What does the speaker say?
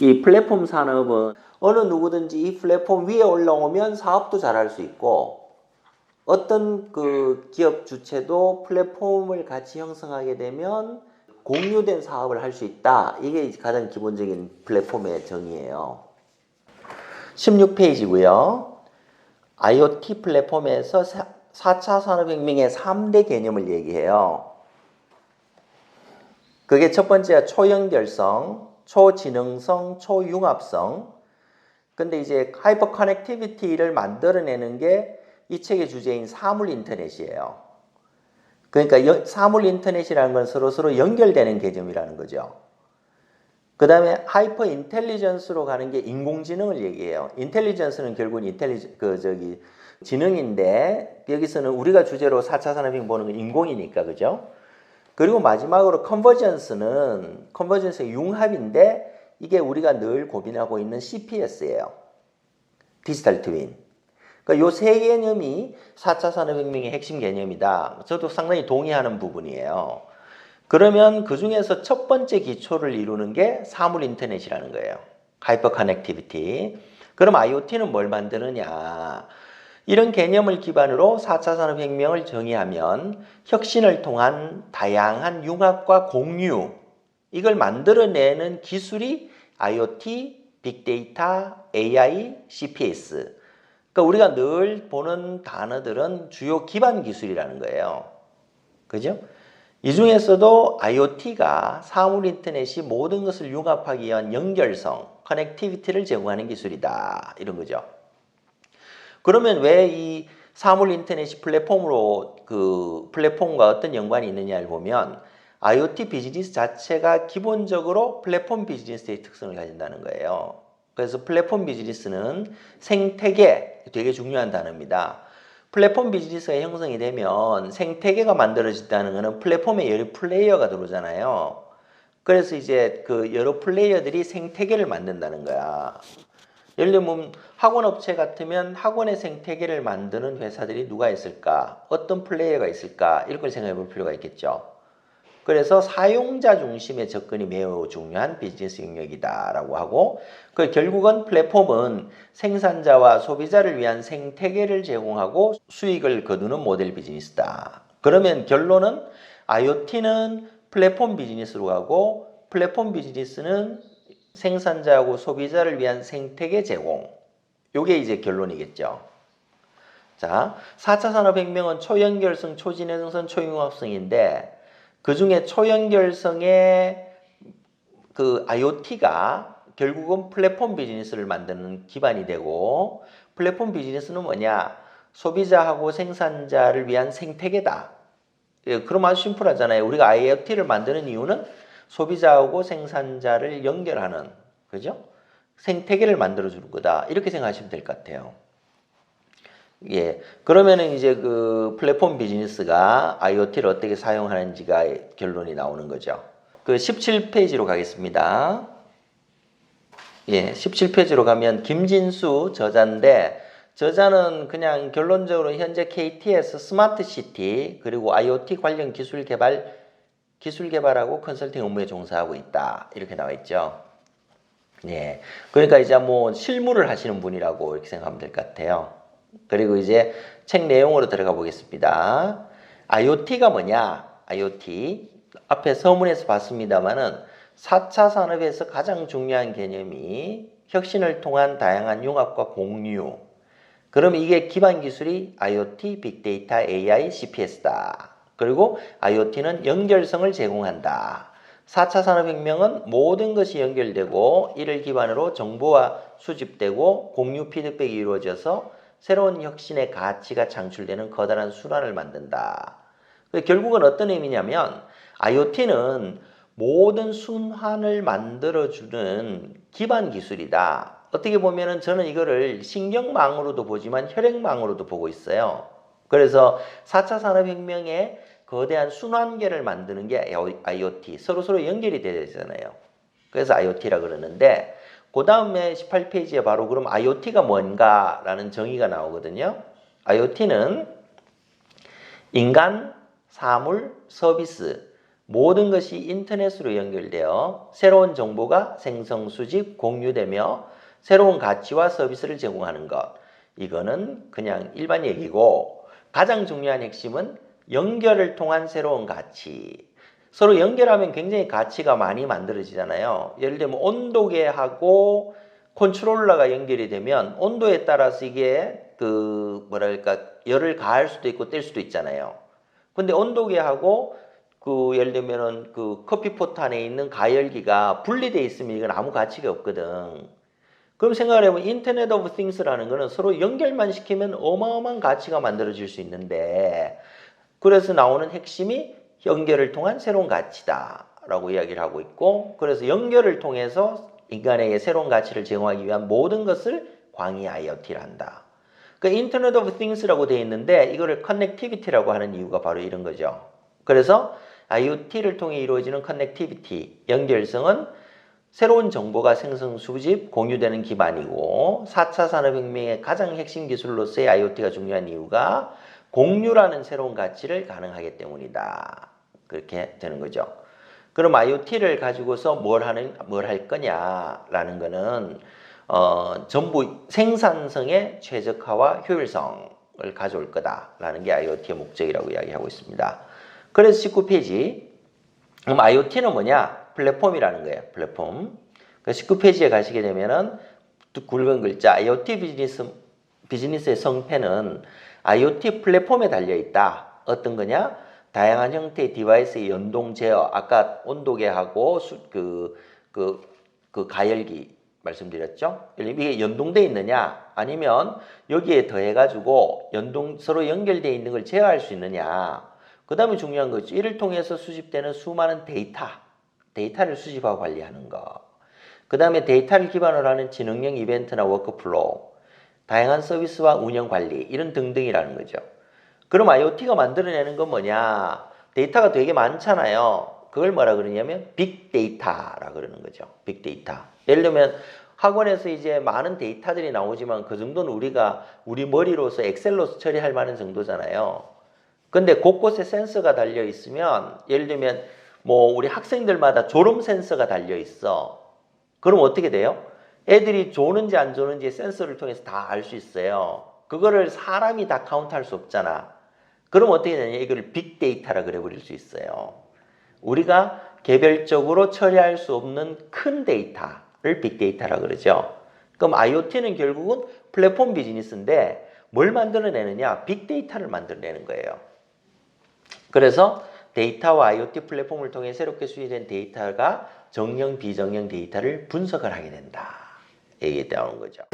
이 플랫폼 산업은 어느 누구든지 이 플랫폼 위에 올라오면 사업도 잘할 수 있고, 어떤 그 기업 주체도 플랫폼을 같이 형성하게 되면 공유된 사업을 할 수 있다. 이게 가장 기본적인 플랫폼의 정의예요. 16페이지고요. IoT 플랫폼에서 4차 산업혁명의 3대 개념을 얘기해요. 그게 첫 번째가 초연결성, 초지능성, 초융합성. 근데 이제 하이퍼 커넥티비티를 만들어내는 게 이 책의 주제인 사물 인터넷이에요. 그러니까 사물 인터넷이라는 건 서로 연결되는 개념이라는 거죠. 그 다음에 하이퍼 인텔리전스로 가는 게 인공지능을 얘기해요. 인텔리전스는 결국은 지능인데, 여기서는 우리가 주제로 4차 산업혁명 보는 건 인공이니까, 그죠? 그리고 마지막으로 컨버전스의 융합인데, 이게 우리가 늘 고민하고 있는 CPS예요. 디지털 트윈. 그러니까 요 세 개념이 4차 산업혁명의 핵심 개념이다. 저도 상당히 동의하는 부분이에요. 그러면 그 중에서 첫 번째 기초를 이루는 게 사물 인터넷이라는 거예요. 하이퍼 커넥티비티. 그럼 IoT는 뭘 만드느냐? 이런 개념을 기반으로 4차 산업혁명을 정의하면 혁신을 통한 다양한 융합과 공유, 이걸 만들어내는 기술이 IoT, 빅데이터, AI, CPS. 그러니까 우리가 늘 보는 단어들은 주요 기반 기술이라는 거예요. 그죠? 이 중에서도 IoT가 사물 인터넷이 모든 것을 융합하기 위한 연결성, 커넥티비티를 제공하는 기술이다. 이런 거죠. 그러면 왜 이 사물 인터넷이 플랫폼과 어떤 연관이 있느냐를 보면 IoT 비즈니스 자체가 기본적으로 플랫폼 비즈니스의 특성을 가진다는 거예요. 그래서 플랫폼 비즈니스는 생태계, 되게 중요한 단어입니다. 플랫폼 비즈니스가 형성이 되면 생태계가 만들어진다는 것은 플랫폼에 여러 플레이어가 들어오잖아요. 그래서 이제 그 여러 플레이어들이 생태계를 만든다는 거야. 예를 들면 학원 업체 같으면 학원의 생태계를 만드는 회사들이 누가 있을까? 어떤 플레이어가 있을까? 이런 걸 생각해 볼 필요가 있겠죠. 그래서 사용자 중심의 접근이 매우 중요한 비즈니스 영역이다라고 하고, 그 결국은 플랫폼은 생산자와 소비자를 위한 생태계를 제공하고 수익을 거두는 모델 비즈니스다. 그러면 결론은 IoT는 플랫폼 비즈니스로 가고, 플랫폼 비즈니스는 생산자하고 소비자를 위한 생태계 제공. 요게 이제 결론이겠죠. 자, 4차 산업혁명은 초연결성, 초지능성, 초융합성인데, 그 중에 초연결성의 그 IoT가 결국은 플랫폼 비즈니스를 만드는 기반이 되고, 플랫폼 비즈니스는 뭐냐? 소비자하고 생산자를 위한 생태계다. 예, 그럼 아주 심플하잖아요. 우리가 IoT를 만드는 이유는 소비자하고 생산자를 연결하는, 그죠? 생태계를 만들어주는 거다. 이렇게 생각하시면 될 것 같아요. 예. 그러면은 이제 그 플랫폼 비즈니스가 IoT를 어떻게 사용하는지가 결론이 나오는 거죠. 그 17페이지로 가겠습니다. 예. 17페이지로 가면 김진수 저자인데, 저자는 그냥 결론적으로 현재 KT에서 스마트시티 그리고 IoT 관련 기술 개발하고 컨설팅 업무에 종사하고 있다. 이렇게 나와 있죠. 예. 그러니까 이제 뭐 실무를 하시는 분이라고 이렇게 생각하면 될 것 같아요. 그리고 이제 책 내용으로 들어가 보겠습니다. IoT가 뭐냐? IoT. 앞에 서문에서 봤습니다만은 4차 산업에서 가장 중요한 개념이 혁신을 통한 다양한 융합과 공유. 그럼 이게 기반 기술이 IoT, 빅데이터, AI, CPS다. 그리고 IoT는 연결성을 제공한다. 4차 산업혁명은 모든 것이 연결되고 이를 기반으로 정보가 수집되고 공유 피드백이 이루어져서 새로운 혁신의 가치가 창출되는 커다란 순환을 만든다. 결국은 어떤 의미냐면 IoT는 모든 순환을 만들어주는 기반 기술이다. 어떻게 보면은 저는 이거를 신경망으로도 보지만 혈액망으로도 보고 있어요. 그래서 4차 산업혁명의 거대한 순환계를 만드는 게 IoT, 서로 연결이 되잖아요. 그래서 IoT라 그러는데, 그 다음에 18페이지에 바로 그럼 IoT가 뭔가라는 정의가 나오거든요. IoT는 인간, 사물, 서비스, 모든 것이 인터넷으로 연결되어 새로운 정보가 생성, 수집, 공유되며 새로운 가치와 서비스를 제공하는 것. 이거는 그냥 일반 얘기고 가장 중요한 핵심은 연결을 통한 새로운 가치. 서로 연결하면 굉장히 가치가 많이 만들어지잖아요. 예를 들면 온도계하고 컨트롤러가 연결이 되면 온도에 따라서 이게 열을 가할 수도 있고 뗄 수도 있잖아요. 근데 온도계하고 예를 들면은 커피포트 안에 있는 가열기가 분리되어 있으면 이건 아무 가치가 없거든. 그럼 생각을 해보면 인터넷 오브 띵스라는 거는 서로 연결만 시키면 어마어마한 가치가 만들어질 수 있는데, 그래서 나오는 핵심이 연결을 통한 새로운 가치다 라고 이야기를 하고 있고, 그래서 연결을 통해서 인간에게 새로운 가치를 제공하기 위한 모든 것을 광의 IoT를 한다. 그 인터넷 오브 띵스라고 되어 있는데 이거를 커넥티비티라고 하는 이유가 바로 이런 거죠. 그래서 IoT를 통해 이루어지는 커넥티비티, 연결성은 새로운 정보가 생성, 수집, 공유되는 기반이고 4차 산업혁명의 가장 핵심 기술로서의 IoT가 중요한 이유가 공유라는 새로운 가치를 가능하기 때문이다. 그렇게 되는 거죠. 그럼 IoT를 가지고서 뭘 할 거냐라는 거는 전부 생산성의 최적화와 효율성을 가져올 거다라는 게 IoT의 목적이라고 이야기하고 있습니다. 그래서 19페이지. 그럼 IoT는 뭐냐? 플랫폼이라는 거예요. 플랫폼. 19페이지에 가시게 되면은 굵은 글자 IoT 비즈니스의 성패는 IoT 플랫폼에 달려 있다. 어떤 거냐? 다양한 형태의 디바이스의 연동 제어. 아까 온도계하고 가열기 말씀드렸죠? 이게 연동되어 있느냐? 아니면 여기에 더해가지고 서로 연결되어 있는 걸 제어할 수 있느냐? 그 다음에 중요한 거죠. 이를 통해서 수집되는 수많은 데이터를 수집하고 관리하는 거. 그 다음에 데이터를 기반으로 하는 지능형 이벤트나 워크플로우, 다양한 서비스와 운영 관리, 이런 등등이라는 거죠. 그럼 IoT가 만들어내는 건 뭐냐? 데이터가 되게 많잖아요. 그걸 뭐라 그러냐면 빅데이터라 그러는 거죠. 빅데이터. 예를 들면 학원에서 이제 많은 데이터들이 나오지만 그 정도는 우리 머리로서 엑셀로서 처리할 만한 정도잖아요. 근데 곳곳에 센서가 달려 있으면 예를 들면 우리 학생들마다 졸음 센서가 달려 있어. 그럼 어떻게 돼요? 애들이 조는지 안 조는지 센서를 통해서 다 알 수 있어요. 그거를 사람이 다 카운트할 수 없잖아. 그럼 어떻게 되냐? 이걸 빅데이터라 그래버릴 수 있어요. 우리가 개별적으로 처리할 수 없는 큰 데이터를 빅데이터라 그러죠. 그럼 IoT는 결국은 플랫폼 비즈니스인데 뭘 만들어내느냐? 빅데이터를 만들어내는 거예요. 그래서 데이터와 IoT 플랫폼을 통해 새롭게 수집된 데이터가 정형, 비정형 데이터를 분석을 하게 된다. 이게 나오는 거죠.